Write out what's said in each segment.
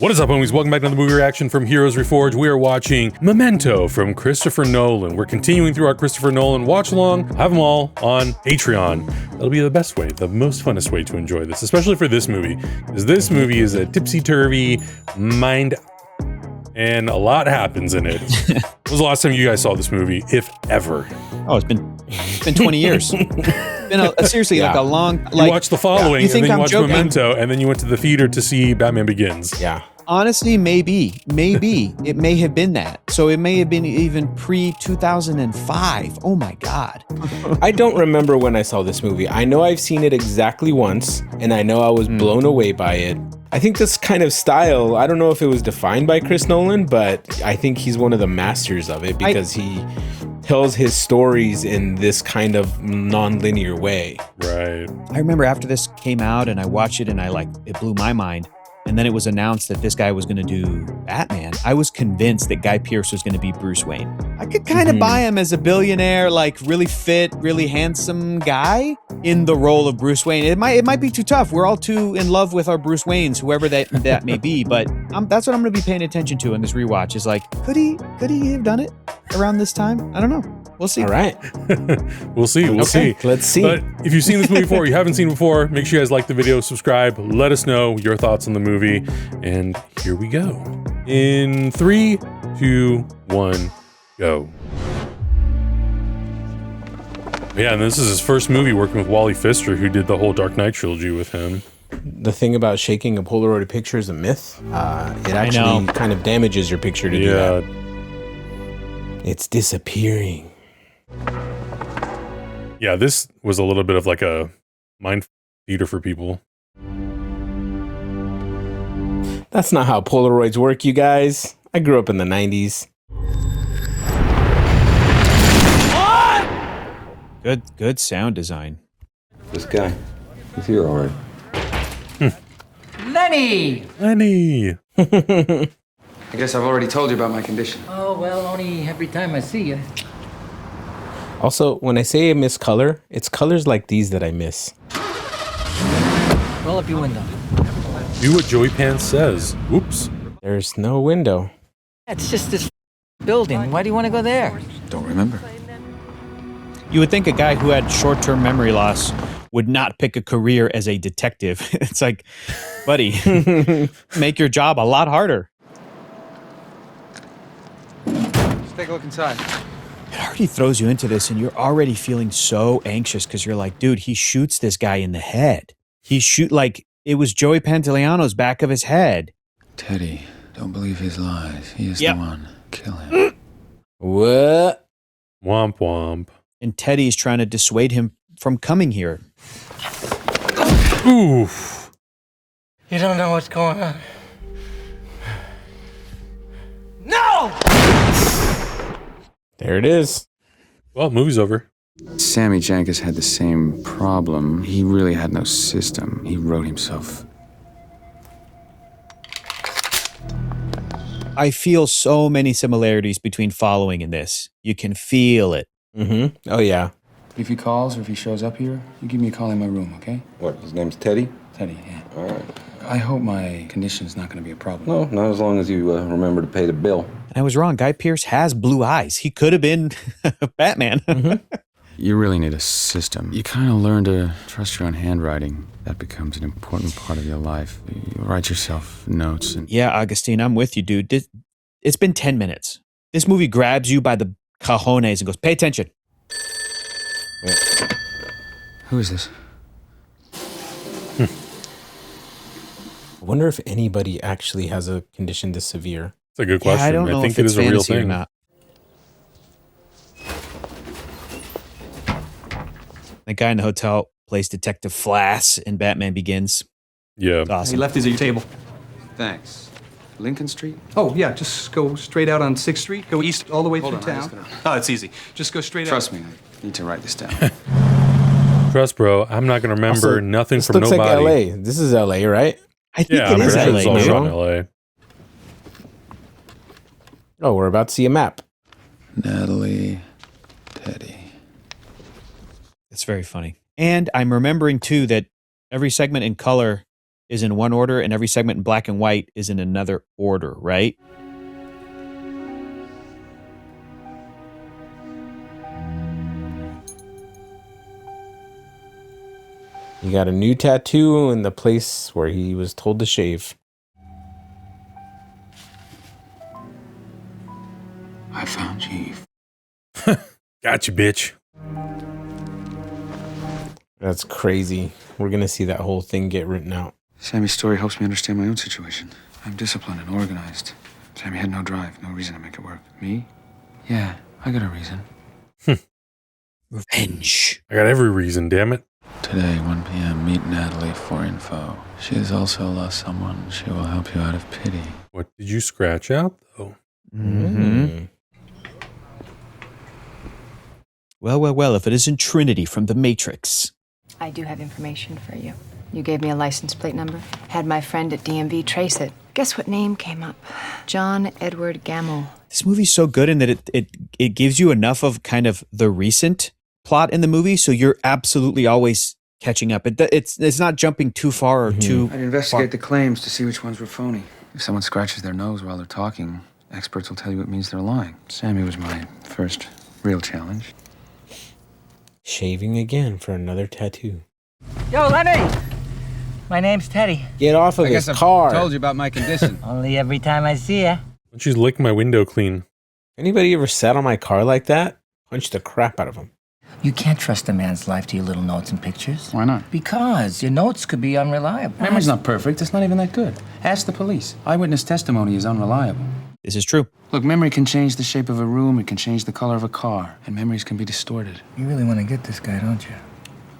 What is up, homies? Welcome back to the movie reaction from Heroes Reforged. We are watching Memento from Christopher Nolan. We're continuing through our Christopher Nolan watch along. Have them all on Patreon. That'll be the best way, the most funnest way to enjoy this, especially for this movie, because this movie is a tipsy-turvy mind, and a lot happens in it. When was the last time you guys saw this movie, if ever? Oh, it's been 20 years. Seriously, like a long. Like, you watched The Following, and then you I'm watched joking. Memento, and then you went to the theater to see Batman Begins. Yeah. Honestly, maybe it may have been that. So it may have been even pre 2005. Oh my God. I don't remember when I saw this movie. I know I've seen it exactly once, and I know I was blown away by it. I think this kind of style, I don't know if it was defined by Chris Nolan, but I think he's one of the masters of it because he tells his stories in this kind of non-linear way. Right. I remember after this came out and I watched it and it blew my mind. And then it was announced that this guy was going to do Batman. I was convinced that Guy Pearce was going to be Bruce Wayne. I could kind of buy him as a billionaire, like really fit, really handsome guy in the role of Bruce Wayne. It might be too tough. We're all too in love with our Bruce Waynes, whoever that may be. But that's what I'm going to be paying attention to in this rewatch. Is like, could he have done it around this time? I don't know. We'll see. All right. We'll see. We'll see. Let's see. But if you've seen this movie before, or you haven't seen it before, make sure you guys like the video, subscribe, let us know your thoughts on the movie. And here we go. In 3, 2, 1, go. Yeah, and this is his first movie working with Wally Pfister, who did the whole Dark Knight trilogy with him. The thing about shaking a Polaroid picture is a myth. It actually kind of damages your picture to do that. It's disappearing. Yeah, this was a little bit of like a mind theater for people. That's not how Polaroids work, you guys. I grew up in the 90s. Good sound design. This guy, he's here already. Lenny! I guess I've already told you about my condition. Oh, well, only every time I see you. Also, when I say I miss color, it's colors like these that I miss. Roll up your window. Do what Joey Pants says. Oops. There's no window. It's just this building. Why do you want to go there? Don't remember. You would think a guy who had short-term memory loss would not pick a career as a detective. It's like, buddy, make your job a lot harder. Let's take a look inside. It already throws you into this and you're already feeling so anxious because you're like, dude, he shoots this guy in the head. Like it was Joey Pantoliano's back of his head. Teddy, don't believe his lies. He is the one. Kill him. What? Womp womp. And Teddy's trying to dissuade him from coming here. Oof. You don't know what's going on. No! There it is. Well, movie's over. Sammy Jankis had the same problem. He really had no system. He wrote himself. I feel so many similarities between Following and this. You can feel it. Mm-hmm. Oh, yeah. If he calls or if he shows up here, you give me a call in my room, okay? What, his name's Teddy? Teddy, yeah. All right. I hope my condition's not going to be a problem. No, not as long as you remember to pay the bill. And I was wrong. Guy Pearce has blue eyes. He could have been Batman. You really need a system. You kind of learn to trust your own handwriting. That becomes an important part of your life. You write yourself notes. And Yeah, Agustin, I'm with you, dude. It's been 10 minutes. This movie grabs you by the cojones and goes, pay attention. Who is this? I wonder if anybody actually has a condition this severe. It's a good question. I don't know think if it it's is a real fantasy or thing. not. The guy in the hotel plays Detective Flass in Batman Begins. Yeah. It's awesome. He left these at your table. Thanks. Lincoln Street? Oh, yeah, just go straight out on 6th Street, go east all the way Hold through on, I town. just Oh, it's easy. Just go straight Trust out. me, I need to write this down. Trust, bro. I'm not going to remember Also, nothing this from looks nobody. like LA. This is LA, right? I think Yeah, it I'm is pretty sure LA. it's all no? shot in LA. Oh, we're about to see a map. Natalie, Teddy. It's very funny. And I'm remembering, too, that every segment in color is in one order and every segment in black and white is in another order, right? He got a new tattoo in the place where he was told to shave. I found you. Gotcha, bitch. That's crazy. We're going to see that whole thing get written out. Sammy's story helps me understand my own situation. I'm disciplined and organized. Sammy had no drive, no reason to make it work. Me? Yeah, I got a reason. Revenge. I got every reason, damn it. Today, 1 p.m., meet Natalie for info. She has also lost someone. She will help you out of pity. What did you scratch out, though? Mm-hmm. Well, if it isn't Trinity from The Matrix. I do have information for you. You gave me a license plate number. Had my friend at DMV trace it. Guess what name came up? John Edward Gamble. This movie's so good in that it gives you enough of kind of the recent plot in the movie, so you're absolutely always catching up. It's not jumping too far or too I'd investigate the claims to see which ones were phony. If someone scratches their nose while they're talking, experts will tell you it means they're lying. Sammy was my first real challenge. Shaving again for another tattoo. Yo, Lenny! My name's Teddy. Get off of his car. Told you about my condition. Only every time I see ya. Why don't you lick my window clean? Anybody ever sat on my car like that? Punch the crap out of him. You can't trust a man's life to your little notes and pictures. Why not? Because your notes could be unreliable. Memory's not perfect. It's not even that good. Ask the police. Eyewitness testimony is unreliable. This is true. Look, memory can change the shape of a room. It can change the color of a car. And memories can be distorted. You really want to get this guy, don't you?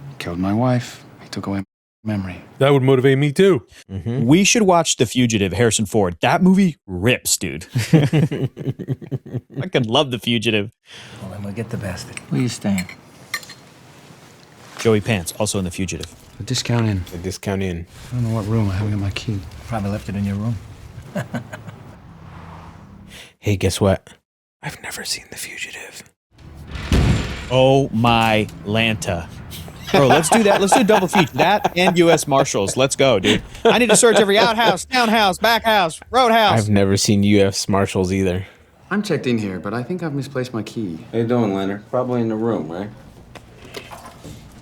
He killed my wife. He took away my memory. That would motivate me, too. Mm-hmm. We should watch The Fugitive, Harrison Ford. That movie rips, dude. I could love The Fugitive. Well, then we'll get the bastard. Where you staying? Joey Pants, also in The Fugitive. The discount in. The discount in. I don't know what room. I haven't got my key. Probably left it in your room. Hey, guess what? I've never seen The Fugitive. Oh my Lanta. Bro, let's do that. Let's do a double feature. That and U.S. Marshals. Let's go, dude. I need to search every outhouse, townhouse, back house, roadhouse. I've never seen U.S. Marshals either. I'm checked in here, but I think I've misplaced my key. How you doing, Leonard? Probably in the room, right?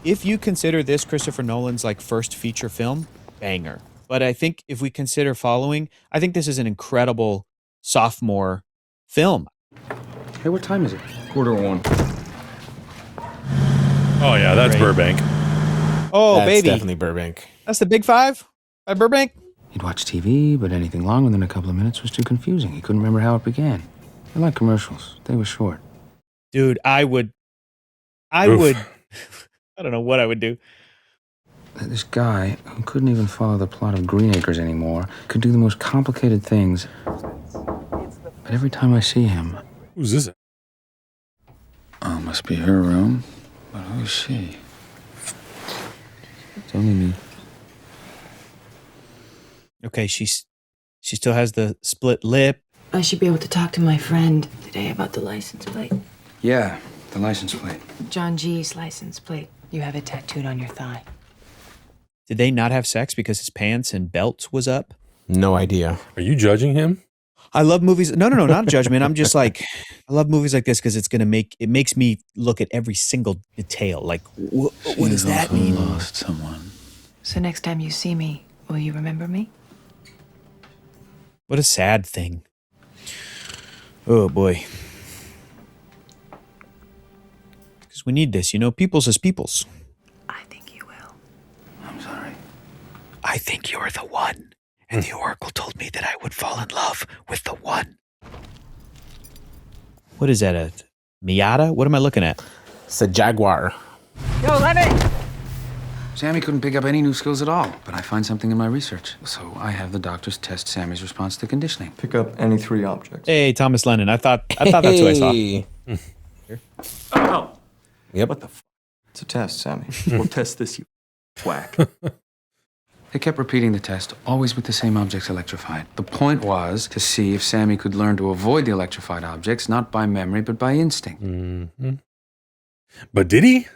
If you consider this Christopher Nolan's like first feature film, banger. But I think if we consider following, I think this is an incredible sophomore film. Hey, what time is it? 1:45. Oh, yeah, that's Great. Burbank. Oh, That's baby. definitely Burbank. That's the Big Five by Burbank. He'd watch TV, but anything longer than a couple of minutes was too confusing. He couldn't remember how it began. I like commercials. They were short. Dude, I would, Oof. I don't know what I would do. This guy, who couldn't even follow the plot of Green Acres anymore, could do the most complicated things. But every time I see him... Who's this? Oh, must be her room. But who is she? It's only me. Okay, she still has the split lip. I should be able to talk to my friend today about the license plate. Yeah, the license plate. John G's license plate. You have it tattooed on your thigh. Did they not have sex because his pants and belt was up? No idea. Are you judging him? I love movies. No, not a judgment. I'm just like, I love movies like this because it makes me look at every single detail. Like, what does that mean? Lost someone. So next time you see me, will you remember me? What a sad thing. Oh boy. Because we need this, peoples as peoples. I think you will. I'm sorry. I think you're the one. And the Oracle told me that I would fall in love with the one. What is that, a Miata? What am I looking at? It's a Jaguar. Yo, Lenny! Sammy couldn't pick up any new skills at all, but I find something in my research. So I have the doctors test Sammy's response to conditioning. Pick up any 3 objects. Hey, Thomas Lennon. I thought that's who I saw. Oh. Yep. What the f? It's a test, Sammy. We'll test this, you whack. They kept repeating the test, always with the same objects electrified. The point was to see if Sammy could learn to avoid the electrified objects, not by memory, but by instinct. Mm-hmm. But did he?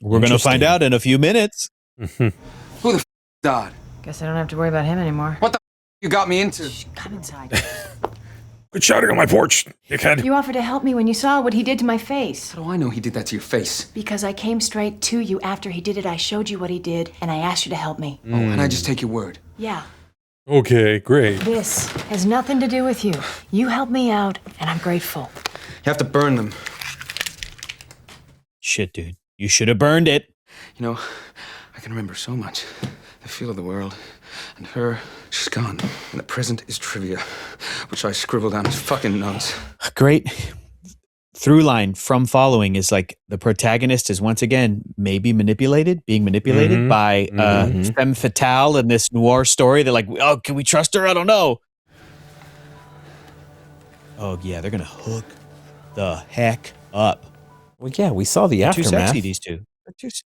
We're going to find out in a few minutes. Who the f*** died? Guess I don't have to worry about him anymore. What the you got me into? Shh, come inside. Quit shouting on my porch, dickhead. You offered to help me when you saw what he did to my face. How do I know he did that to your face? Because I came straight to you after he did it. I showed you what he did, and I asked you to help me. Oh, and I just take your word. Yeah. Okay, great. This has nothing to do with you. You helped me out, and I'm grateful. You have to burn them. Shit, dude. You should have burned it. You know, I can remember so much. The feel of the world. And her, she's gone. And the present is trivia, which I scribbled down his fucking notes. Great through line from following is like the protagonist is once again maybe being manipulated by femme fatale in this noir story. They're like, oh, can we trust her? I don't know. Oh yeah, they're gonna hook the heck up. Well, yeah, we saw the They're too aftermath. sexy, these two.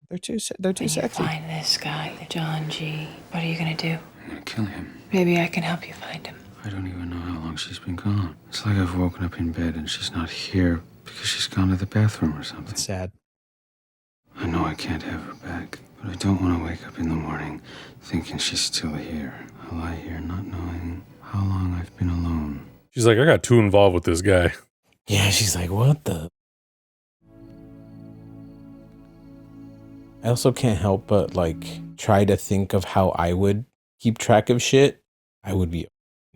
They're too When you sexy. find this guy, John G., what are you gonna do? I'm gonna kill him. Maybe I can help you find him. I don't even know how long she's been gone. It's like I've woken up in bed and she's not here because she's gone to the bathroom or something. It's sad. I know I can't have her back, but I don't want to wake up in the morning thinking she's still here. I lie here not knowing how long I've been alone. She's like, I got too involved with this guy. Yeah, she's like, what the? I also can't help but like try to think of how I would keep track of shit. I would be a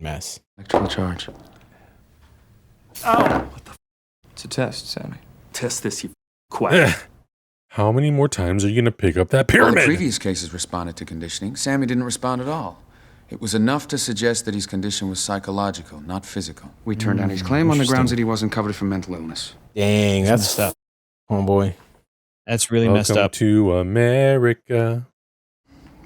mess. Electrical charge. It's a test, Sammy. Test this, you quack. How many more times are you going to pick up that Well, the pyramid? previous cases responded to conditioning. Sammy didn't respond at all. It was enough to suggest that his condition was psychological, not physical. We turned down his claim on the grounds that he wasn't covered for mental illness. Dang, that's messed up. Homeboy. That's really messed Welcome up. to America.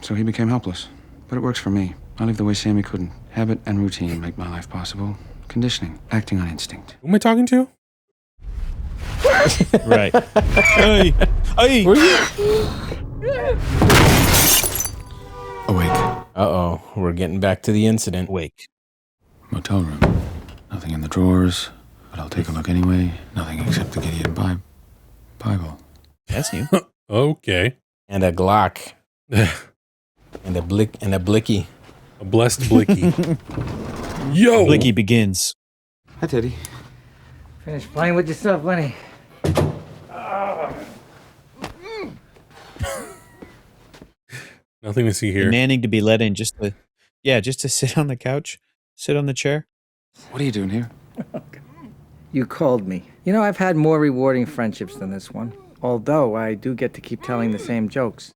So he became helpless. But it works for me. I live the way Sammy couldn't. Habit and routine make my life possible. Conditioning, acting on instinct. Who am I talking to? Right. Hey, hey. Awake. Uh-oh, we're getting back to the incident. Wake. Motel room. Nothing in the drawers, but I'll take a look anyway. Nothing except the Gideon Bible. That's new. Okay. And a Glock. And a blicky. A blessed Blicky. Yo! Blicky begins. Hi, Teddy. Finish playing with yourself, Lenny. Nothing to see here. Demanding to be let in just to sit on the couch, sit on the chair. What are you doing here? You called me. You know, I've had more rewarding friendships than this one. Although I do get to keep telling the same jokes.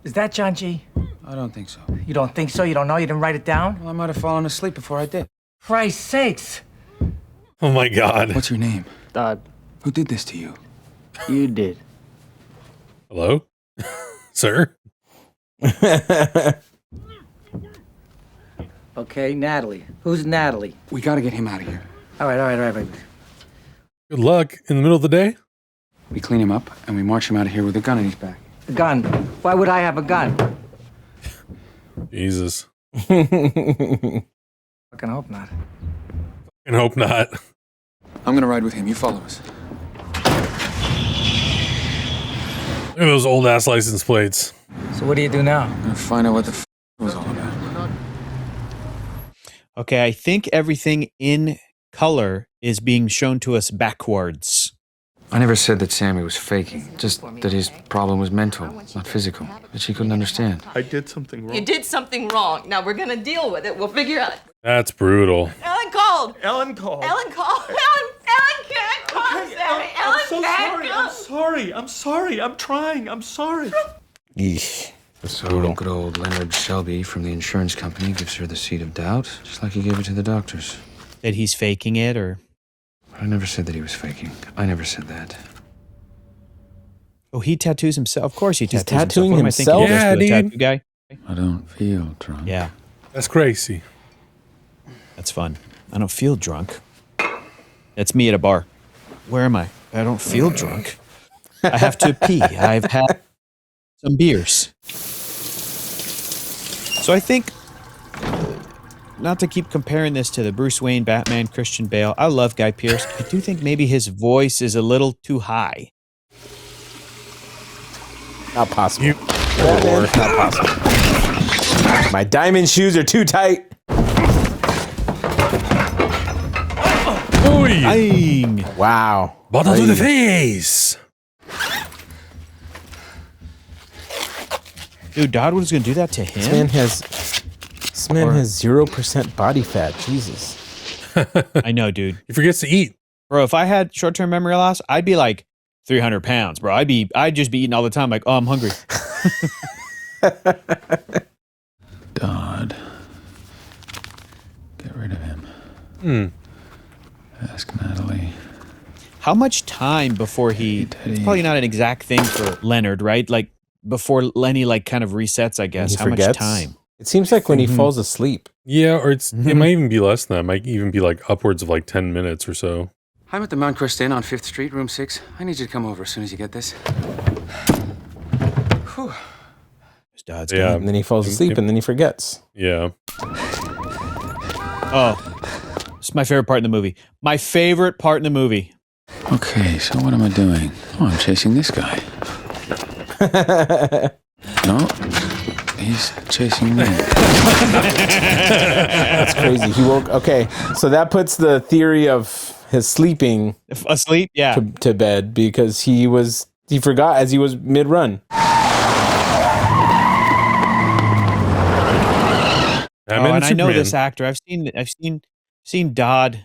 Is that John G? I don't think so. You don't think so? You don't know? You didn't write it down? Well, I might have fallen asleep before I did. Christ's sakes! Oh my God. What's your name? Doug, Who did this to you? you did. Hello? Sir? Okay, Natalie. Who's Natalie? We gotta get him out of here. All right. Good luck in the middle of the day. We clean him up and we march him out of here with a gun in his back. A gun. Why would I have a gun? Jesus. Fucking hope not. And hope not. I'm gonna ride with him. You follow us. Look at those old ass license plates. So what do you do now? I'm gonna find out what the f it was all about. Okay, I think everything in color is being shown to us backwards. I never said that Sammy was faking. Just that his problem was mental, not physical. That she couldn't understand. I did something wrong. You did something wrong. Now we're gonna deal with it. We'll figure out. That's brutal. Ellen called. Ellen called. Ellen called. Ellen can't call Sammy. Ellen I'm so can't sorry. call. I'm sorry. I'm trying. I'm sorry. Yeesh. So good old Leonard Shelby from the insurance company gives her the seat of doubt, just like he gave it to the doctors. That he's faking it, or But I never said that he was faking. I never said that. oh, he tattoos himself. Of course, he He's tattoos tattooing himself. What am I thinking? himself? Yeah, Just a dude. tattoo guy. I don't feel drunk. Yeah, That's crazy. that's fun. I don't feel drunk. That's me at a bar. Where am I? I don't feel drunk. I have to pee. I've had some beers. So I think, not to keep comparing this to the Bruce Wayne, Batman, Christian Bale, I love Guy Pearce. I do think maybe his voice is a little too high. Not possible. Batman, not possible. My diamond shoes are too tight. Oy! Dang. Wow. Bottle to the face. Dude, Dodd was going to do that to This him? man has 0% body fat. Jesus. I know, dude. He forgets to eat. Bro, if I had short-term memory loss, I'd be like 300 pounds, bro. I'd just be eating all the time like, oh, I'm hungry. Dodd. Get rid of him. Ask Natalie. How much time before it's probably not an exact thing for Leonard, right? Like before Lenny like kind of resets, I guess. He How forgets. much time? It seems like when he falls asleep. Yeah, or it might even be less than that. It might even be like upwards of like 10 minutes or so. I'm at the Mount Crest Inn on 5th Street, room 6. I need you to come over as soon as you get this. Whew. Dodd's Yeah. And then he falls asleep and then he forgets. Yeah. Oh, it's my favorite part in the movie. My favorite part in the movie. Okay, so what am I doing? Oh, I'm chasing this guy. No, he's chasing me. That's crazy. He woke. Okay, so that puts the theory of his sleeping Asleep? Yeah. to bed because he forgot as he was mid-run. And I know this actor. I've seen Dodd,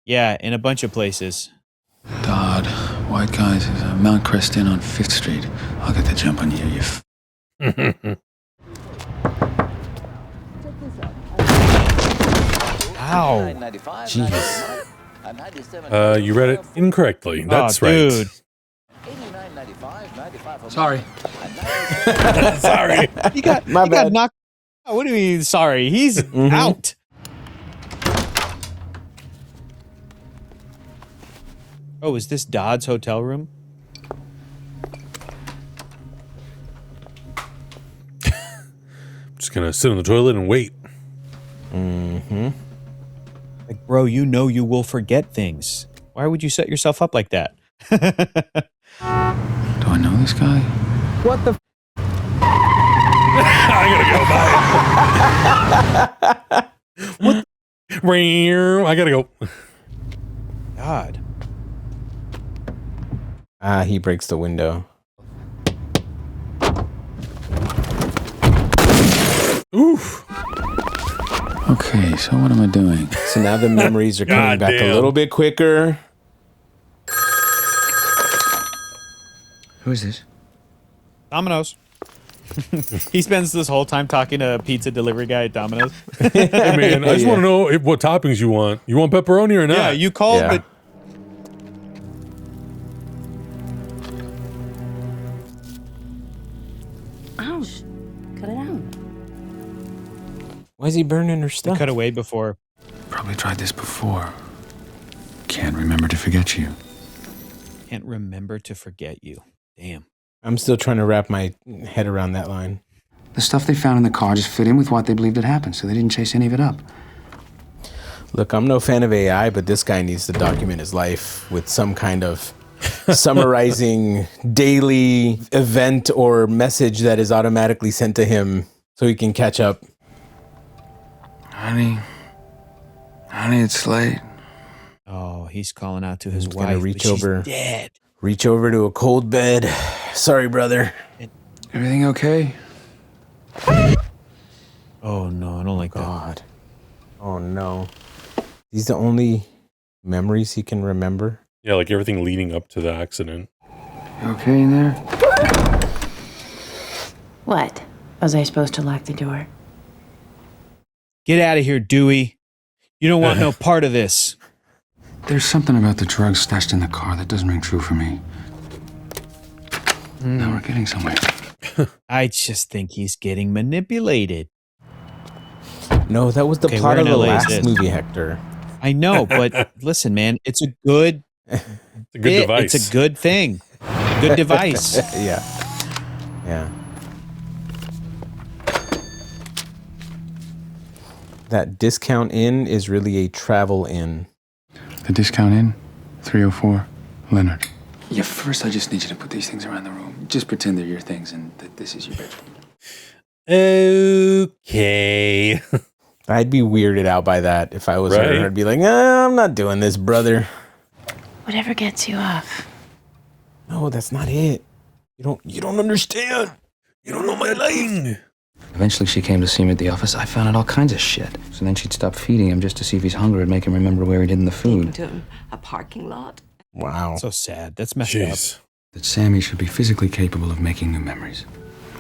yeah, in a bunch of places. Dodd, white guys, is a Mount Crest Inn on 5th Street. I'll get the jump on you, you Ow. Jesus. You read it incorrectly. That's right. Dude. Sorry. Sorry. He got knocked. Oh, what do you mean? Sorry, he's out. Oh, is this Dodd's hotel room? Just gonna sit on the toilet and wait. Like, bro, you know you will forget things. Why would you set yourself up like that? Do I know this guy? What the? I gotta go. Bye. What? I gotta go. God. He breaks the window. Oof. Okay, so what am I doing? So now the memories are coming back a little bit quicker. Who is this? Domino's. He spends this whole time talking to a pizza delivery guy at Domino's. Hey man, I just want to know what toppings you want. You want pepperoni or not? Yeah, you called, but Ouch. Cut it out. Why is he burning her stuff? cut away before. Probably tried this before. Can't remember to forget you. Can't remember to forget you. Damn. I'm still trying to wrap my head around that line. The stuff they found in the car just fit in with what they believed had happened, so they didn't chase any of it up. Look, I'm no fan of AI, but this guy needs to document his life with some kind of summarizing daily event or message that is automatically sent to him so he can catch up. Honey, it's late. Oh, he's calling out to his He's wife. gonna but reach she's over. dead. Reach over to a cold bed. Sorry, brother. Everything okay? Oh no, I don't like that. God. Oh no. These the only memories he can remember? Yeah, like everything leading up to the accident. You okay in there? What? Was I supposed to lock the door? Get out of here, Dewey. You don't want no part of this. There's something about the drugs stashed in the car that doesn't ring true for me. Now we're getting somewhere. I just think he's getting manipulated. No, that was the Okay, plot where of in the LA is last this? movie, Hector. I know, but listen, man, it's a good It's a good device. It's a good thing. Good device. Yeah. Yeah. That discount inn is really a travel inn. The discount in? 304. Leonard. Yeah, first I just need you to put these things around the room. Just pretend they're your things and that this is your bedroom. Okay. I'd be weirded out by that if I was Right. her. I'd be like, I'm not doing this, brother. Whatever gets you off. No, that's not it. You don't understand. You don't know my life. Eventually, she came to see me at the office. I found out all kinds of shit. So then she'd stop feeding him just to see if he's hungry and make him remember where he'd hidden the food. To a parking lot. Wow. So sad. That's messed up. Jeez. That Sammy should be physically capable of making new memories.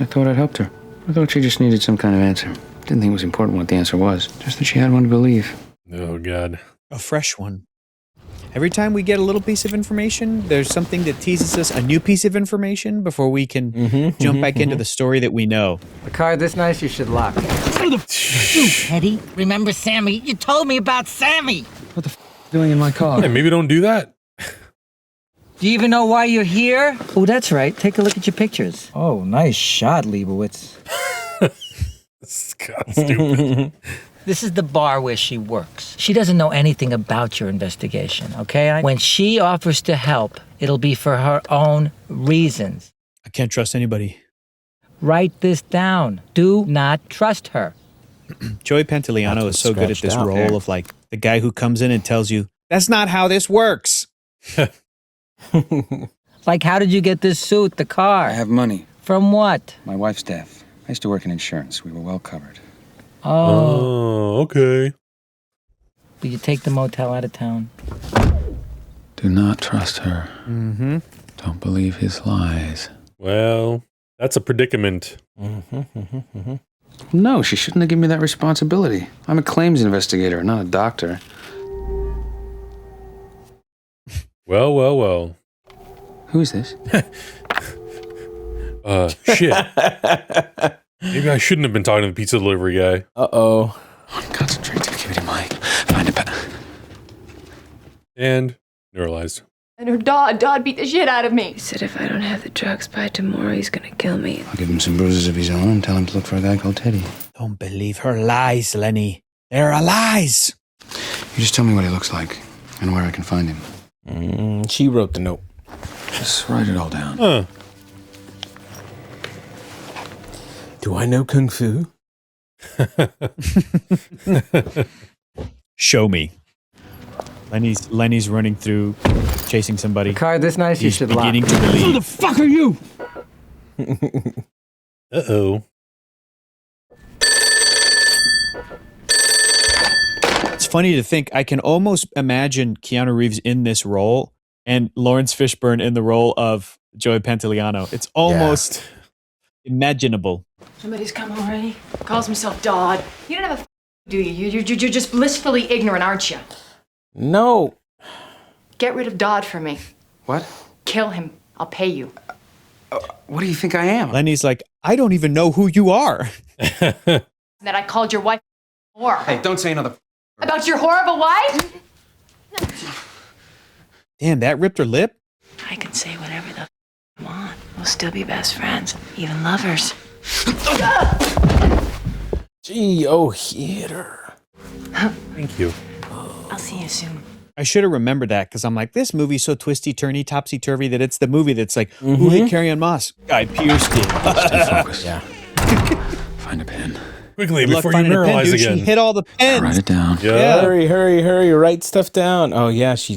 I thought I'd helped her. I thought she just needed some kind of answer. Didn't think it was important what the answer was. Just that she had one to believe. Oh, God. A fresh one. Every time we get a little piece of information, there's something that teases us a new piece of information before we can jump back into the story that we know. A car this nice, you should lock. Eddie, remember Sammy? You told me about Sammy. What the doing in my car? Hey, maybe don't do that. Do you even know why you're here? Oh, that's right. Take a look at your pictures. Oh, nice shot, Leibowitz. This is kind of stupid. This is the bar where she works. She doesn't know anything about your investigation, okay? When she offers to help, it'll be for her own reasons. I can't trust anybody. Write this down. Do not trust her. Joey Pantoliano is so good at this scratched out role there. of like the guy who comes in and tells you, that's not how this works. Like, how did you get this suit, the car? I have money. From what? My wife's death. I used to work in insurance. We were well covered. Oh, okay. Will you take the motel out of town? Do not trust her. Mm-hmm. Don't believe his lies. Well, that's a predicament. No, she shouldn't have given me that responsibility. I'm a claims investigator, not a doctor. Well. Who's this? Shit. Maybe I shouldn't have been talking to the pizza delivery guy. Uh-oh. Concentrate. Keep it in mind. Find a pen. And neuralized. And her Dodd beat the shit out of me. He said if I don't have the drugs by tomorrow, he's gonna kill me. I'll give him some bruises of his own and tell him to look for a guy called Teddy. Don't believe her lies, Lenny. They're lies. You just tell me what he looks like and where I can find him. She wrote the note. Just write it all down. Huh. Do I know Kung Fu? Show me. Lenny's running through, chasing somebody. A car this nice, you He's should lock. beginning to believe. Who the fuck are you? Uh-oh. It's funny to think, I can almost imagine Keanu Reeves in this role and Lawrence Fishburne in the role of Joey Pantoliano. It's almost imaginable. Somebody's come already. Calls himself Dodd. You don't have a do you? You're just blissfully ignorant, aren't you? No. Get rid of Dodd for me. What? Kill him. I'll pay you. What do you think I am? Lenny's like, I don't even know who you are. That I called your wife a whore. Hey, don't say another. About your whore of a wife? Damn, that ripped her lip? I can say whatever the I want. We'll still be best friends, even lovers. Gee, oh, hit her. Thank you. I'll see you soon. I should have remembered that because I'm like, this movie's so twisty-turny, topsy-turvy that it's the movie that's like, who hit Carrie-Anne Moss? Guy Pearce did. Yeah. Find a pen. Quickly, Good luck before you finding a pen, neuralize dude. again. She hit all the pens. Write it down. Yeah. Hurry, write stuff down. Oh, yeah, she...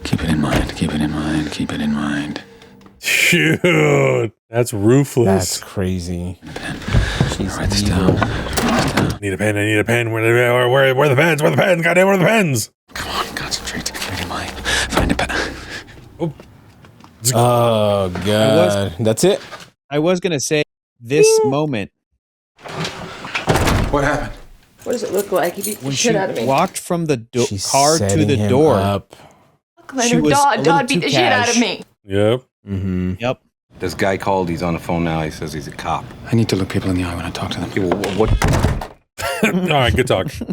Keep it in mind. Keep it in mind. Keep it in mind. Shoot. That's ruthless. That's crazy. She's Write this evil. down. I need a pen. Where are the pens? Where are the pens? Goddamn, where are the pens? Come on, concentrate. Keep it in mind. Find a pen. Oh, God. That's it? I was going to say, this moment, What happened? What does it look like? He beat the when shit she out of me. walked from the She's car to setting the him door. up. she Leonard was a little Dodd beat too the shit out of cash. me. Yep. Mm-hmm. Yep. This guy called. He's on the phone now. He says he's a cop. I need to look people in the eye when I talk to them. Yeah, well, what? All right, good talk. You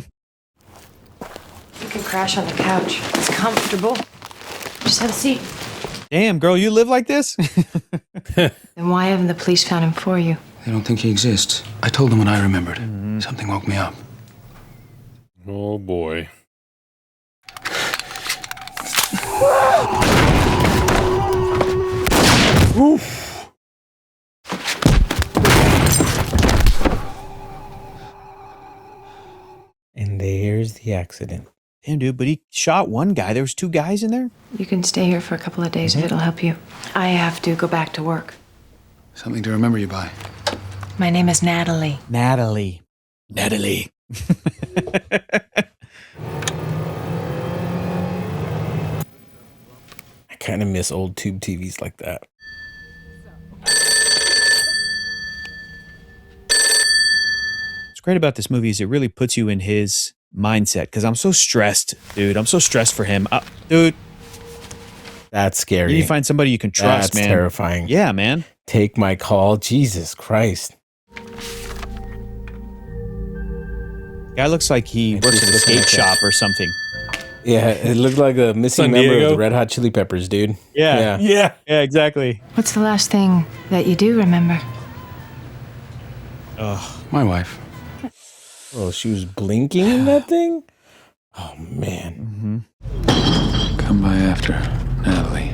can crash on the couch. It's comfortable. Just have a seat. Damn, girl, you live like this? Then why haven't the police found him for you? They don't think he exists. I told them what I remembered. Something woke me up. Oh, boy. Oof. There's the accident. Damn, dude, but he shot one guy. There was 2 guys in there? You can stay here for a couple of days if it'll help you. I have to go back to work. Something to remember you by. My name is Natalie. Natalie. I kind of miss old tube TVs like that. What's great about this movie is it really puts you in his mindset, because I'm so stressed, dude. I'm so stressed for him. Dude. That's scary. You need to find somebody you can trust, man. That's terrifying. Yeah, man. Take my call. Jesus Christ. Guy looks like he works at a skate shop or something. Yeah, it looked like a missing San member of Diego? the Red Hot Chili Peppers, dude. Yeah, exactly. What's the last thing that you do remember? My wife. Oh, she was blinking in that thing? Oh, man. Come by after, Natalie.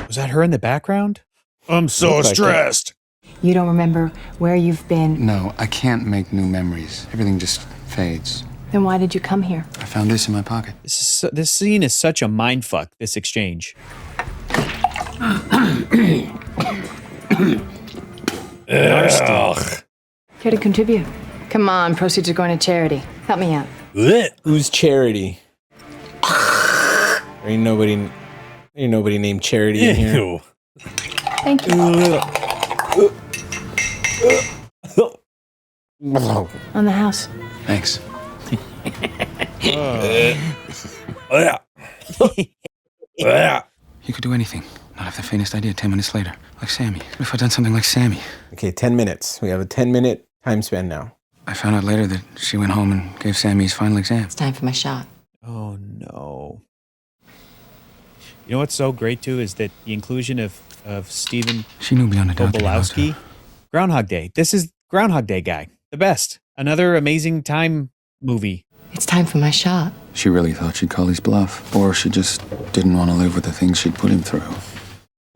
Was that her in the background? I'm so Looked like stressed. You don't remember where you've been? No, I can't make new memories. Everything just fades. Then why did you come here? I found this in my pocket. This scene is such a mindfuck, this exchange. Ugh. Here to contribute. Come on, proceeds are going to charity. Help me out. Who's Charity? Ain't nobody named Charity in here. Ew. Thank you. On the house. Thanks. You could do anything. Not have the faintest idea 10 minutes later. Like Sammy. What if I'd done something like Sammy? Okay, 10 minutes. We have a 10-minute time span now. I found out later that she went home and gave Sammy his final exam. It's time for my shot. Oh, no. You know what's so great, too, is that the inclusion of Stephen She knew beyond a doubt that he loved Tobolowsky. her. Groundhog Day. This is Groundhog Day guy. The best. Another amazing time movie. It's time for my shot. She really thought she'd call his bluff. Or she just didn't want to live with the things she'd put him through.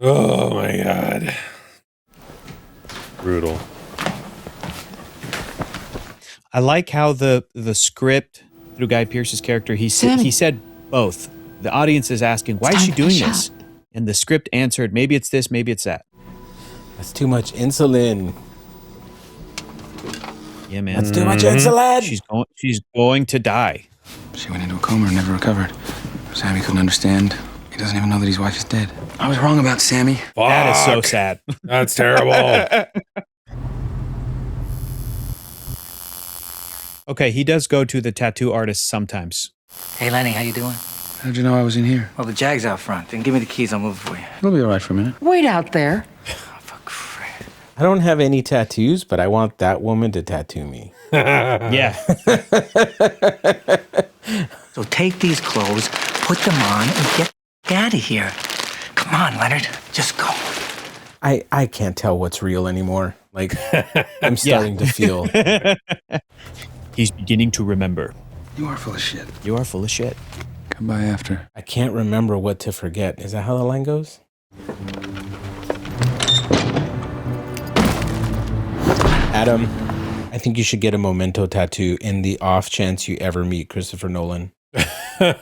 Oh my God. Brutal. I like how the script through Guy Pearce's character, he said both. The audience is asking, why is she doing this? And the script answered, maybe it's this, maybe it's that. That's too much insulin. Yeah, man. That's too much insulin. She's going to die. She went into a coma and never recovered. Sammy couldn't understand. He doesn't even know that his wife is dead. I was wrong about Sammy. That is so sad. That's terrible. Okay, he does go to the tattoo artist sometimes. Hey, Lenny, how you doing? How'd you know I was in here? Well, the Jag's out front. Then give me the keys. I'll move it for you. It'll be all right for a minute. Wait out there. I don't have any tattoos, but I want that woman to tattoo me. Yeah. So take these clothes, put them on, and get out of here. Come on, Leonard. Just go. I can't tell what's real anymore. Like, I'm starting to feel. He's beginning to remember. You are full of shit. You are full of shit. Come by after. I can't remember what to forget. Is that how the line goes? Adam, I think you should get a memento tattoo in the off chance you ever meet Christopher Nolan. I'm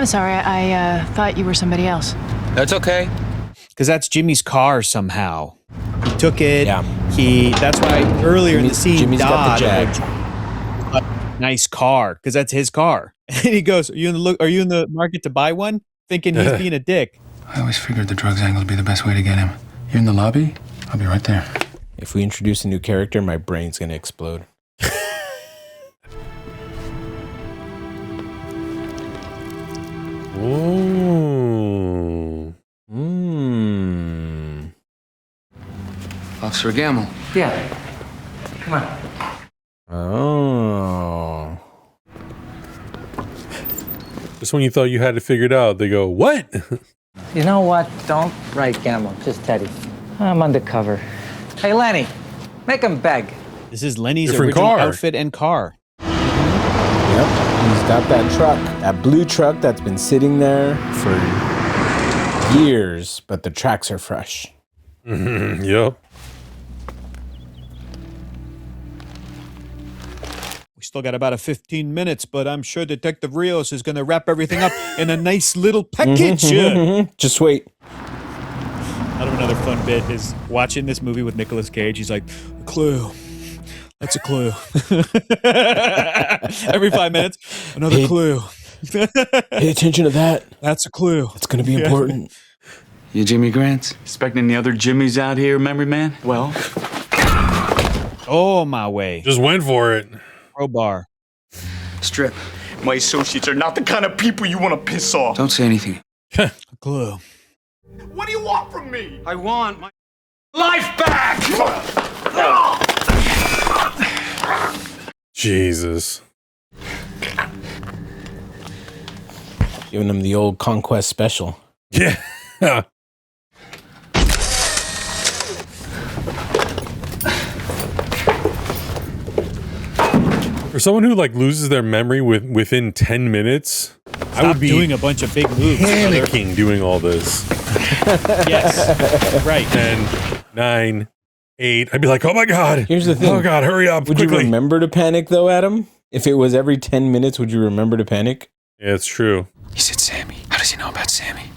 sorry, I thought you were somebody else. That's okay. Because that's Jimmy's car somehow. He took it. Yeah. That's why earlier in the scene, Jimmy's got the Jag. a nice car, because that's his car. And he goes, are you in the market to buy one? Thinking he's being a dick. I always figured the drugs angle would be the best way to get him. You're in the lobby? I'll be right there. If we introduce a new character, my brain's going to explode. Ooh. Officer Gamble. Yeah. Come on. Oh. Just when you thought you had it figured out, they go, what? You know what? Don't write Gamble. Just Teddy. I'm undercover. Hey, Lenny. Make him beg. This is Lenny's Different original car. outfit and car. Yep. He's got that truck. That blue truck that's been sitting there for years, but the tracks are fresh. Yep. still got about 15 minutes, but I'm sure Detective Rios is going to wrap everything up in a nice little package. Just wait. Out of another fun bit is watching this movie with Nicolas Cage. He's like, a clue. That's a clue. Every 5 minutes, another clue. Pay attention to that. That's a clue. It's going to be important. You Jimmy Grants? Expecting any other Jimmys out here, memory man? Well, Oh, my way. Just went for it. Crowbar. Strip. my associates are not the kind of people you want to piss off. Don't say anything. A clue. What do you want from me? I want my Life back! Jesus. Giving him the old Conquest special. Yeah. For someone who like loses their memory within 10 minutes, I would be doing a bunch of big moves. panicking doing all this. Yes. Right. 10, 9, 8. I'd be like, oh my God. Here's the thing. Oh God, hurry up. Would quickly. you remember to panic though, Adam? If it was every 10 minutes, would you remember to panic? Yeah, it's true. He said Sammy. How does he know about Sammy?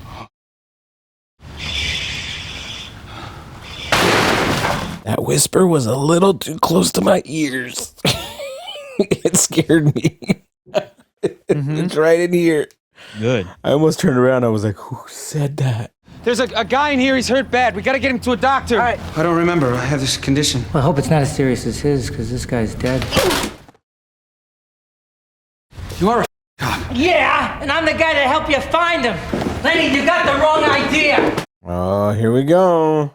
That whisper was a little too close to my ears. It scared me. It's right in here. Good. I almost turned around. I was like, who said that? There's a guy in here. He's hurt bad. We gotta get him to a doctor. All right. I don't remember. I have this condition. Well, I hope it's not as serious as his, because this guy's dead. You are a Yeah, and I'm the guy to help you find him. Lenny, you got the wrong idea. Oh, here we go.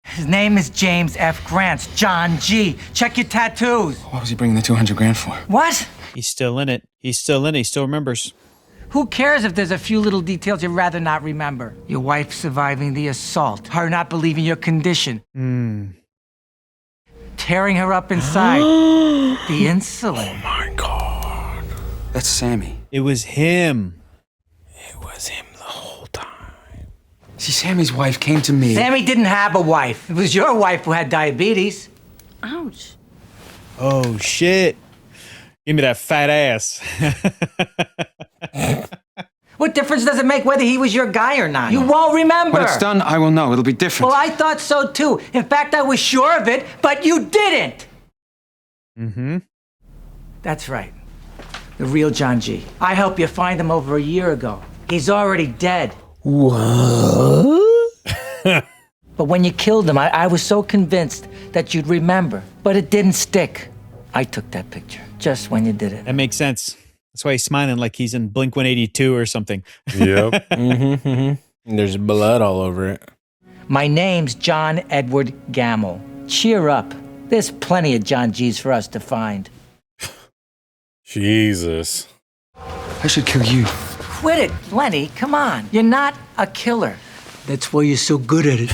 His name is James F. Grant, John G. Check your tattoos. What was he bringing the 200 grand for? What? He's still in it. He's still in it. He still remembers. Who cares if there's a few little details you'd rather not remember? Your wife surviving the assault, her not believing your condition, tearing her up inside, the insulin. Oh my God. That's Sammy. It was him. It was him the whole time. See, Sammy's wife came to me. Sammy didn't have a wife. It was your wife who had diabetes. Ouch. Oh, shit. Give me that fat ass. What difference does it make whether he was your guy or not? You won't remember. When it's done, I will know. It'll be different. Well, I thought so too. In fact, I was sure of it, but you didn't. Mm-hmm. That's right. The real John G. I helped you find him over a year ago. He's already dead. What? But when you killed him, I was so convinced that you'd remember. But it didn't stick. I took that picture just when you did it. That makes sense. That's why he's smiling like he's in Blink-182 or something. Yep. And there's blood all over it. My name's John Edward Gamble. Cheer up. There's plenty of John G's for us to find. Jesus. I should kill you. Quit it, Lenny. Come on. You're not a killer. That's why you're so good at it.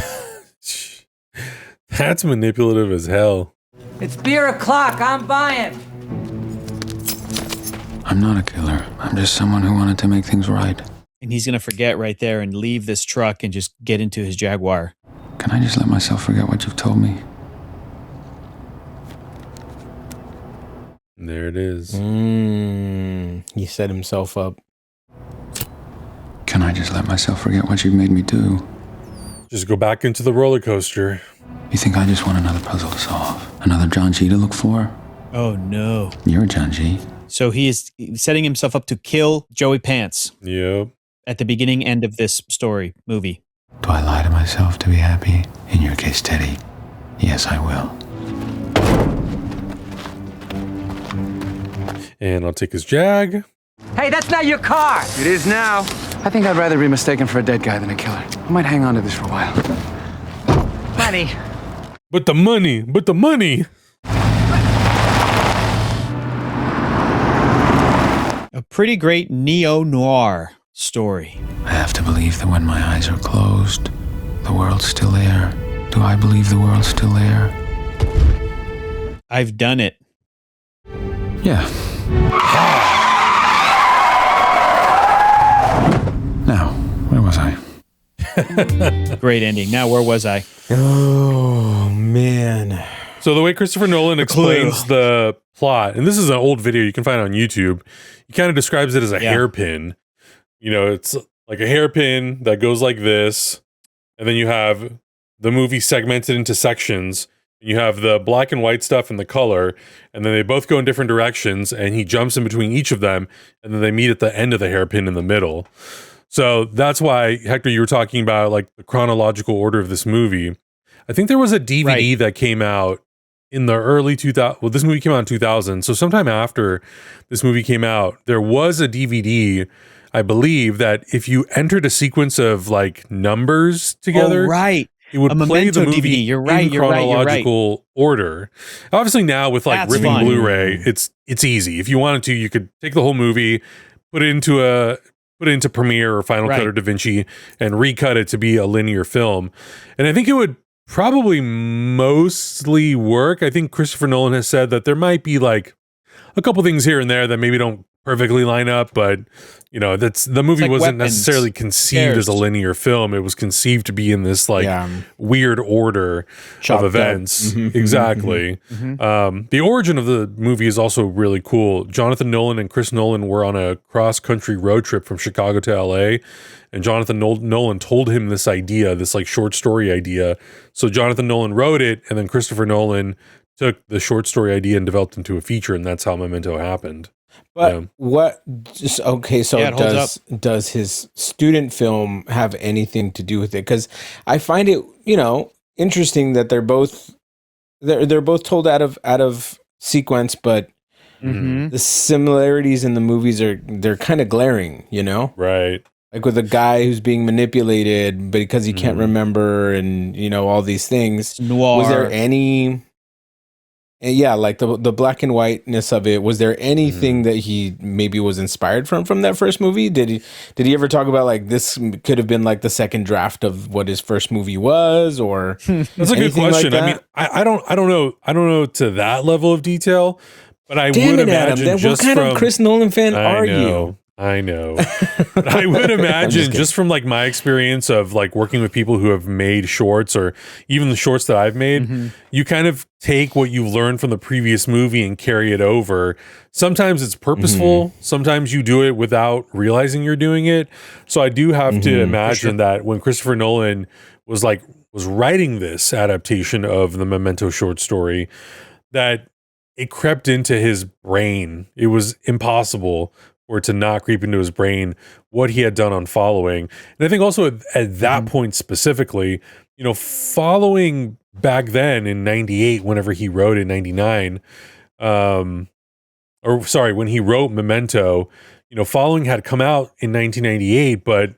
That's manipulative as hell. It's beer o'clock. I'm buying. I'm not a killer. I'm just someone who wanted to make things right. And he's going to forget right there and leave this truck and just get into his Jaguar. Can I just let myself forget what you've told me? And there it is. He set himself up. Can I just let myself forget what you've made me do? Just go back into the roller coaster. You think I just want another puzzle to solve? Another John G to look for? Oh, no. You're a John G. So he is setting himself up to kill Joey Pants. Yep. At the beginning end of this movie. Do I lie to myself to be happy? In your case, Teddy, yes, I will. And I'll take his Jag. Hey, that's not your car. It is now. I think I'd rather be mistaken for a dead guy than a killer. I might hang on to this for a while. Lenny. But the money. A pretty great neo-noir story. I have to believe that when my eyes are closed, the world's still there. Do I believe the world's still there? I've done it. Yeah. Now, where was I? Great ending. Now, where was I? Oh, man. So the way Christopher Nolan explains the plot, and this is an old video you can find on YouTube, he kind of describes it as a hairpin. You know, it's like a hairpin that goes like this, and then you have the movie segmented into sections. You have the black and white stuff and the color, and then they both go in different directions, and he jumps in between each of them, and then they meet at the end of the hairpin in the middle. So that's why, Hector, you were talking about like the chronological order of this movie. I think there was a DVD that came out in the early 2000s. Well, this movie came out in 2000. So sometime after this movie came out, there was a DVD, I believe, that if you entered a sequence of like numbers together, it would play the movie DVD. You're right, in chronological order. Obviously now with like ripping Blu-ray, it's easy. If you wanted to, you could take the whole movie, put it into Premiere or Final Cut or DaVinci and recut it to be a linear film. And I think it would probably mostly work. I think Christopher Nolan has said that there might be like a couple things here and there that maybe don't perfectly line up, but you know, the movie wasn't necessarily conceived as a linear film. It was conceived to be in this like weird order of events. Exactly. The origin of the movie is also really cool. Jonathan Nolan and Chris Nolan were on a cross-country road trip from Chicago to LA, and Jonathan Nolan told him this idea, this like short story idea. So Jonathan Nolan wrote it, and then Christopher Nolan took the short story idea and developed into a feature, and that's how Memento happened. But does his student film have anything to do with it? Because I find it, you know, interesting that they're both told out of sequence, but the similarities in the movies they're kind of glaring, you know? Right. Like with a guy who's being manipulated, but because he can't remember, and you know all these things. Noir. Was there any? Yeah, like the black and whiteness of it. Was there anything that he maybe was inspired from that first movie? Did he ever talk about like this could have been like the second draft of what his first movie was, or that's a good question. Like I mean, I don't know to that level of detail, but I would imagine Adam, then just what kind from of Chris Nolan fan are you? I know. But I would imagine just from like my experience of like working with people who have made shorts, or even the shorts that I've made, you kind of take what you've learned from the previous movie and carry it over. Sometimes it's purposeful. Sometimes you do it without realizing you're doing it. So I do have to imagine that when Christopher Nolan was writing this adaptation of the Memento short story, that it crept into his brain. It was impossible or to not creep into his brain what he had done on Following. And I think also at that point specifically, you know, Following back then in 98, whenever he wrote in 99, when he wrote Memento, you know, Following had come out in 1998, but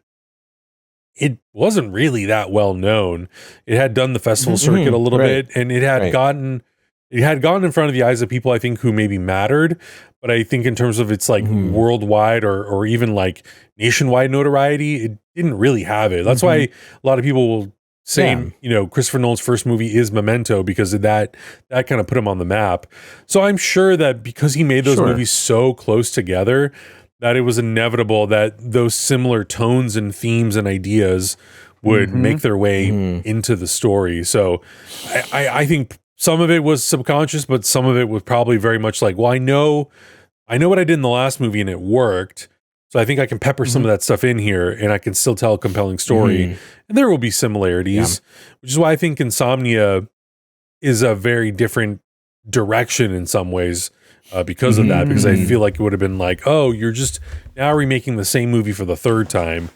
it wasn't really that well known. It had done the festival circuit a little bit, and it had gotten in front of the eyes of people, I think, who maybe mattered. But I think in terms of its like worldwide or even like nationwide notoriety, it didn't really have it. That's why a lot of people will say, you know, Christopher Nolan's first movie is Memento, because of that kind of put him on the map. So I'm sure that because he made those movies so close together, that it was inevitable that those similar tones and themes and ideas would make their way into the story. So I think some of it was subconscious, but some of it was probably very much like, well, I know what I did in the last movie and it worked. So I think I can pepper some of that stuff in here and I can still tell a compelling story. And there will be similarities, which is why I think Insomnia is a very different direction in some ways because of that. Because I feel like it would have been like, oh, you're just now remaking the same movie for the third time.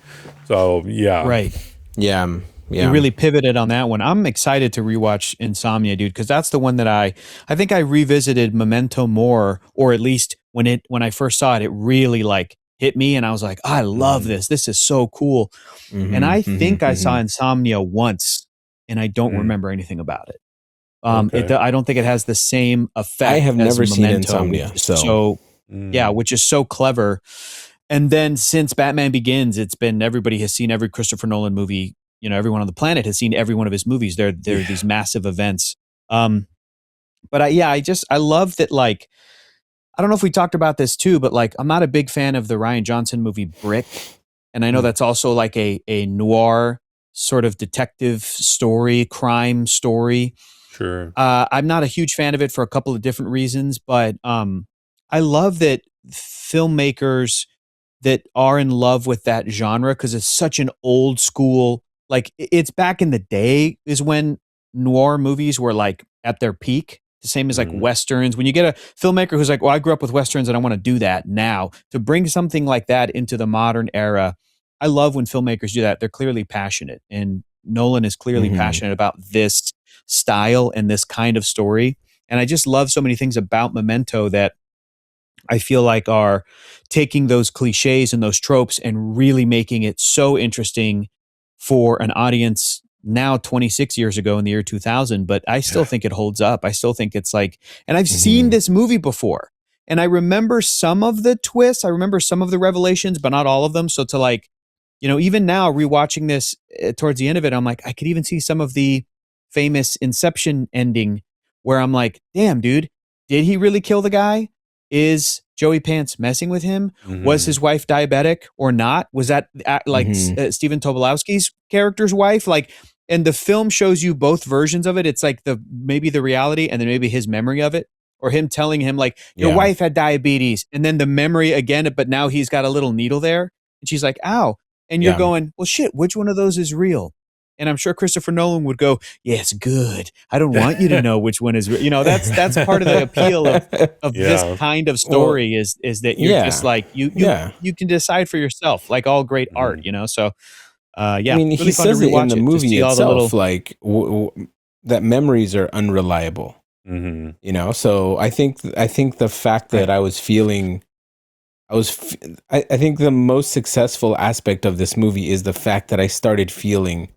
So yeah. Right. Yeah. You really pivoted on that one. I'm excited to rewatch Insomnia, dude, because that's the one that I think I revisited Memento more, or at least when I first saw it, it really like hit me, and I was like, oh, I love this. This is so cool. And I think I saw Insomnia once, and I don't remember anything about it. I don't think it has the same effect. I have never seen Memento, Insomnia, which is so clever. And then since Batman Begins, it's been everybody has seen every Christopher Nolan movie. You know, everyone on the planet has seen every one of his movies. They're these massive events. But I love that, like, I don't know if we talked about this too, but like, I'm not a big fan of the Rian Johnson movie Brick. And I know that's also like a noir sort of detective story, crime story. Sure. I'm not a huge fan of it for a couple of different reasons, but I love that filmmakers that are in love with that genre, because it's such an old school, like it's back in the day is when noir movies were like at their peak. The same as like Westerns. When you get a filmmaker who's like, well, I grew up with Westerns and I want to do that now, to bring something like that into the modern era. I love when filmmakers do that. They're clearly passionate, and Nolan is clearly passionate about this style and this kind of story. And I just love so many things about Memento that I feel like are taking those cliches and those tropes and really making it so interesting for an audience now 26 years ago in the year 2000, but I still think it holds up. I still think it's like, and I've seen this movie before, and I remember some of the twists. I remember some of the revelations, but not all of them. So to like, you know, even now rewatching this towards the end of it, I'm like, I could even see some of the famous Inception ending where I'm like, damn, dude, did he really kill the guy? Is Joey Pants messing with him? Was his wife diabetic or not? Was that Stephen Tobolowsky's character's wife? Like, and the film shows you both versions of it. It's like maybe the reality and then maybe his memory of it, or him telling him like, your wife had diabetes, and then the memory again, but now he's got a little needle there. And she's like, ow. And you're going, well, shit, which one of those is real? And I'm sure Christopher Nolan would go, yeah, it's good. I don't want you to know which one is real. You know, that's part of the appeal of this kind of story is that you're just like, you can decide for yourself, like all great art, you know? So, I mean, really he says it in the movie itself, like that memories are unreliable, you know? So I think the fact that I think the most successful aspect of this movie is the fact that I started feeling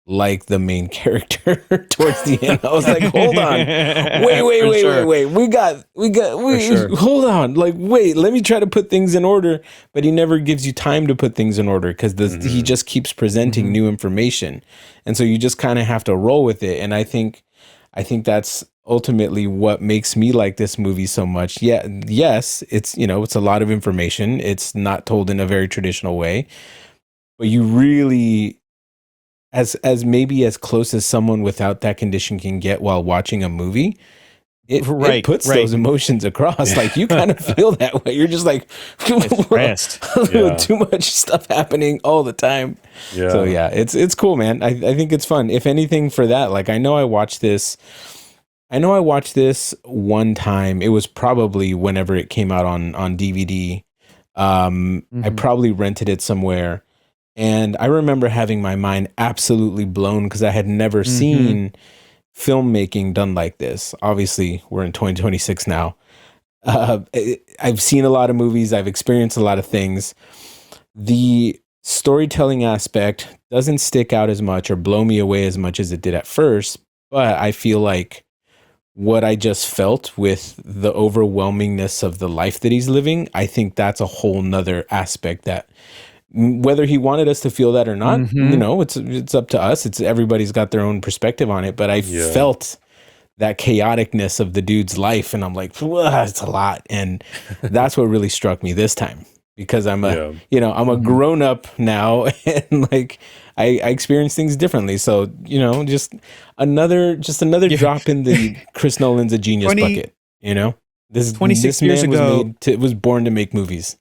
like the main character towards the end. I was like, hold on, wait. We got, hold on. Like, wait, let me try to put things in order. But he never gives you time to put things in order because he just keeps presenting new information. And so you just kind of have to roll with it. And I think that's ultimately what makes me like this movie so much. Yeah. Yes. It's, you know, it's a lot of information. It's not told in a very traditional way, but you really, as maybe as close as someone without that condition can get while watching a movie, it puts those emotions across. Like you kind of feel that way. You're just like, too much stuff happening all the time. Yeah. So yeah, it's cool, man. I think it's fun. If anything for that, like I know I watched this one time. It was probably whenever it came out on DVD. I probably rented it somewhere. And I remember having my mind absolutely blown because I had never seen filmmaking done like this. Obviously, we're in 2026 now. I've seen a lot of movies. I've experienced a lot of things. The storytelling aspect doesn't stick out as much or blow me away as much as it did at first. But I feel like what I just felt with the overwhelmingness of the life that he's living, I think that's a whole nother aspect that whether he wanted us to feel that or not, you know, it's up to us. It's everybody's got their own perspective on it. But I felt that chaoticness of the dude's life, and I'm like, it's a lot. And that's what really struck me this time because I'm a grown up now, and like I experience things differently. So you know, just another drop in the Chris Nolan's a genius bucket. You know, this 26 years ago was born to make movies.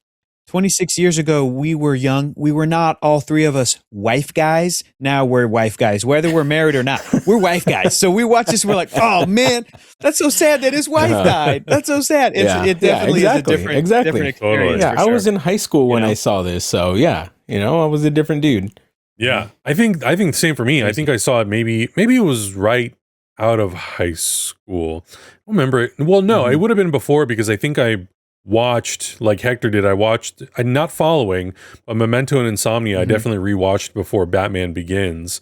26 years ago, we were young. We were not, all three of us, wife guys. Now we're wife guys. Whether we're married or not, we're wife guys. So we watch this and we're like, oh, man, that's so sad that his wife died. That's so sad. It definitely is a different experience. Totally. Yeah, I was in high school when I saw this. So, yeah, you know, I was a different dude. Yeah, I think the same for me. I think I saw it maybe it was right out of high school. I don't remember it. Well, no, it would have been before because I think I watched, like Hector did, I'm not following, but Memento and Insomnia, I definitely rewatched before Batman Begins.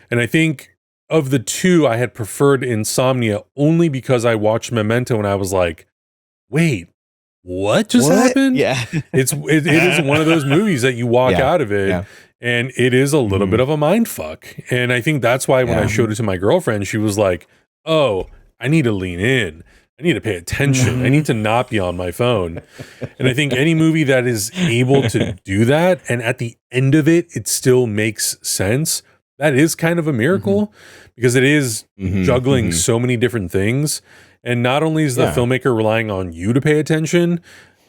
And I think of the two, I had preferred Insomnia only because I watched Memento and I was like, wait, what just happened? Yeah. It is one of those movies that you walk out of it and it is a little bit of a mind fuck. And I think that's why when I showed it to my girlfriend, she was like, oh, I need to lean in. I need to pay attention. I need to not be on my phone. And I think any movie that is able to do that, and at the end of it, it still makes sense, that is kind of a miracle because it is juggling so many different things. And not only is the filmmaker relying on you to pay attention,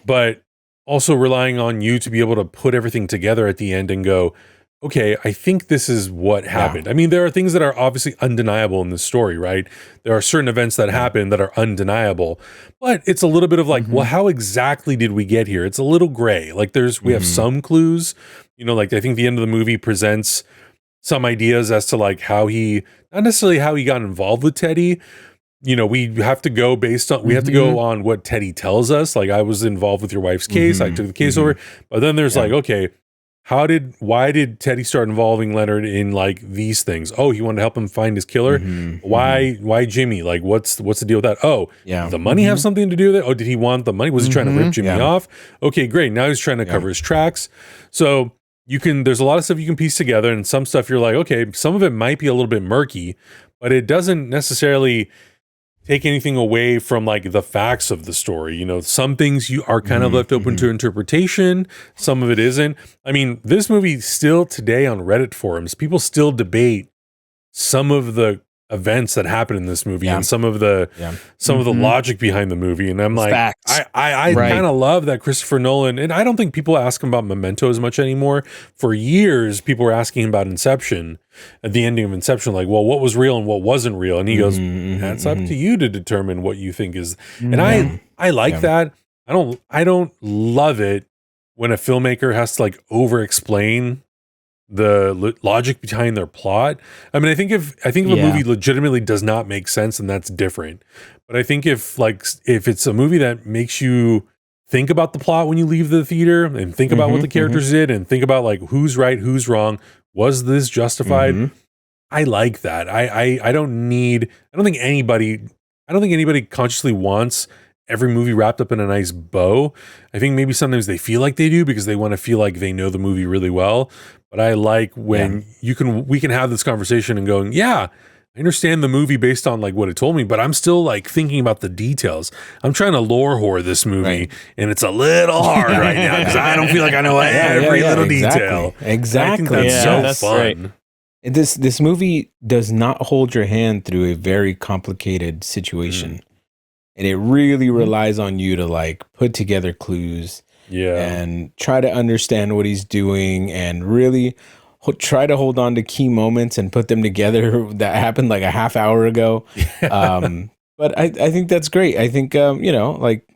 but also relying on you to be able to put everything together at the end and go, okay, I think this is what happened. I mean, there are things that are obviously undeniable in this story, right? There are certain events that happen that are undeniable, but it's a little bit of like, well, how exactly did we get here? It's a little gray. Like we have some clues, you know, like I think the end of the movie presents some ideas as to like how not necessarily how he got involved with Teddy. You know, we have to go on what Teddy tells us. Like, I was involved with your wife's case. I took the case over. But then there's like, okay, why did Teddy start involving Leonard in like these things? Oh, he wanted to help him find his killer. Why Jimmy? Like, what's the deal with that? Oh, the money have something to do with it? Oh, did he want the money? Was he trying to rip Jimmy off? Okay, great. Now he's trying to cover his tracks. So there's a lot of stuff you can piece together, and some stuff you're like, okay, some of it might be a little bit murky, but it doesn't necessarily take anything away from like the facts of the story. You know, some things you are kind of left open to interpretation. Some of it isn't. I mean, this movie still today on Reddit forums, people still debate some of the events that happen in this movie and some of the logic behind the movie. And I'm like, I kind of love that Christopher Nolan, and I don't think people ask him about Memento as much anymore. For years, people were asking him about Inception at the ending of Inception, like, well, what was real and what wasn't real? And he goes, that's up to you to determine what you think is. And I like that. I don't love it when a filmmaker has to like over explain the logic behind their plot. I mean, I think if a movie legitimately does not make sense, then that's different. But I think if it's a movie that makes you think about the plot when you leave the theater and think about what the characters did and think about like who's right, who's wrong, was this justified? I like that. I don't think anybody consciously wants every movie wrapped up in a nice bow. I think maybe sometimes they feel like they do because they want to feel like they know the movie really well. But I like when we can have this conversation and going, yeah, I understand the movie based on like what it told me, but I'm still like thinking about the details. I'm trying to lore whore this movie, and it's a little hard right now because I don't feel like I know every little detail. Exactly. I think that's so fun. Right. This movie does not hold your hand through a very complicated situation. And it really relies on you to like put together clues and try to understand what he's doing and really try to hold on to key moments and put them together that happened like a half hour ago. But I think that's great. I think, you know, like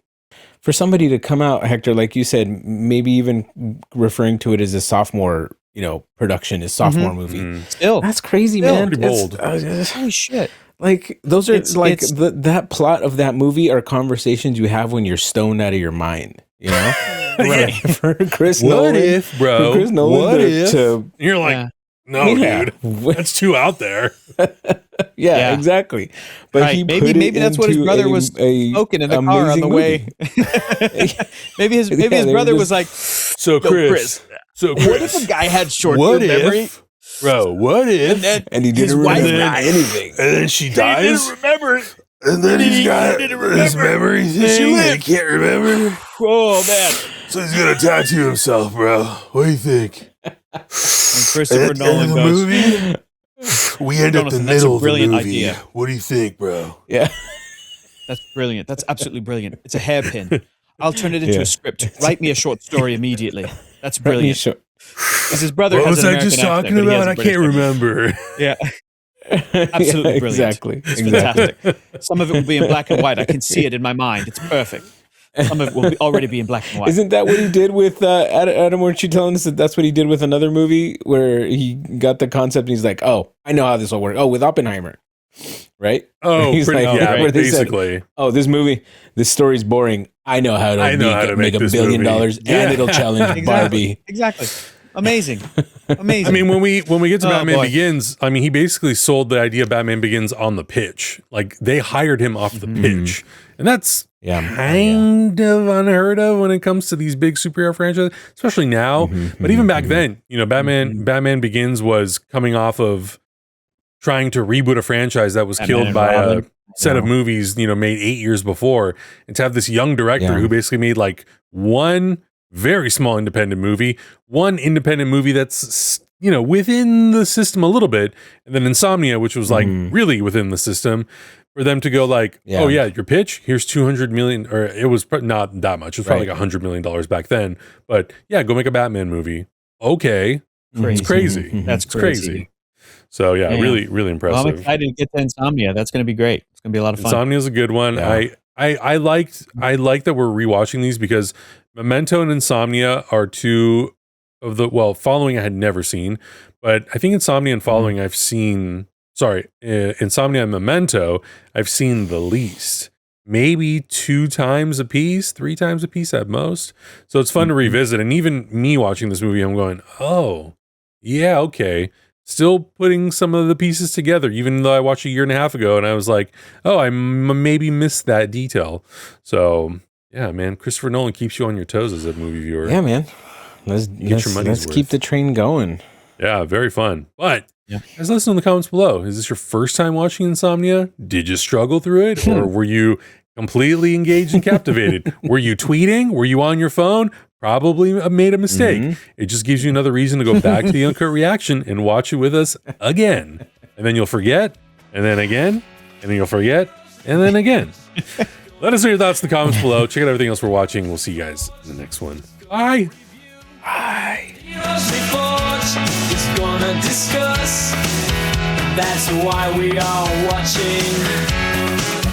for somebody to come out, Hector, like you said, maybe even referring to it as a sophomore, you know, production, a sophomore movie. Still, that's crazy, man. Pretty bold. Holy shit. Like those are that plot of that movie are conversations you have when you're stoned out of your mind, you know? For Chris Nolan. What if, bro? For Chris Nolan you're like, no, dude, that's too out there. Exactly. But he maybe that's what his brother was smoking in the car on the way. maybe his brother was like, so Chris, what if a guy had short-term memory? Bro, what if? And he didn't remember anything. And then she dies. He didn't remember. And then he's got his memory thing. He can't remember. Oh, man. So he's going to tattoo himself, bro. What do you think? And Christopher Nolan goes, movie, we end up in the middle of the movie. Idea. What do you think, bro? Yeah. That's brilliant. That's absolutely brilliant. It's a hairpin. I'll turn it into a script. Write me a short story immediately. That's brilliant. Because his brother what has was an I American just talking accent, about? I can't remember. Yeah. Absolutely brilliant. Exactly. It's fantastic. Some of it will be in black and white. I can see it in my mind. It's perfect. Some of it will already be in black and white. Isn't that what he did with Adam? Weren't you telling us that that's what he did with another movie where he got the concept and he's like, "Oh, I know how this will work." Oh, with Oppenheimer, right? Oh, he's pretty, like, yeah, basically. Oh, this story's boring. I know how to make $1 billion and it'll challenge Barbie. Exactly. Amazing. I mean, when we get to Batman Begins, I mean, he basically sold the idea of Batman Begins on the pitch. Like they hired him off the pitch, and that's kind of unheard of when it comes to these big superhero franchises, especially now. But even back then, you know, Batman Begins was coming off of trying to reboot a franchise that was killed by a set of movies, you know, made 8 years before, and to have this young director who basically made like one very small independent movie, one independent movie that's within the system a little bit. And then Insomnia, which was like really within the system, for them to go like, oh yeah, your pitch, here's 200 million, or it was not that much. It was probably like $100 million back then. But yeah, go make a Batman movie. Okay. It's crazy. That's crazy. So yeah, really, really impressive. Well, I'm excited to get to Insomnia. That's going to be great. It's going to be a lot of fun. Insomnia is a good one. Yeah. I like that we're rewatching these because Memento and Insomnia are two of the Following I had never seen, but I think Insomnia and Following I've seen. Sorry, Insomnia and Memento I've seen the least. Maybe 2 times a piece, 3 times a piece at most. So it's fun to revisit. And even me watching this movie, I'm going, oh, yeah, okay. Still putting some of the pieces together, even though I watched a year and a half ago and I was like, oh, I maybe missed that detail. So, yeah, man, Christopher Nolan keeps you on your toes as a movie viewer. Yeah, man. Let's keep the train going. Yeah, very fun. But guys, listen in the comments below. Is this your first time watching Insomnia? Did you struggle through it? Or were you completely engaged and captivated? Were you tweeting? Were you on your phone? Probably made a mistake. It just gives you another reason to go back to the Uncut Reaction and watch it with us again. And then you'll forget, and then again, and then you'll forget, and then again. Let us know your thoughts in the comments below. Check out everything else we're watching. We'll see you guys in the next one. Bye. Bye. Is gonna discuss. That's why we are watching.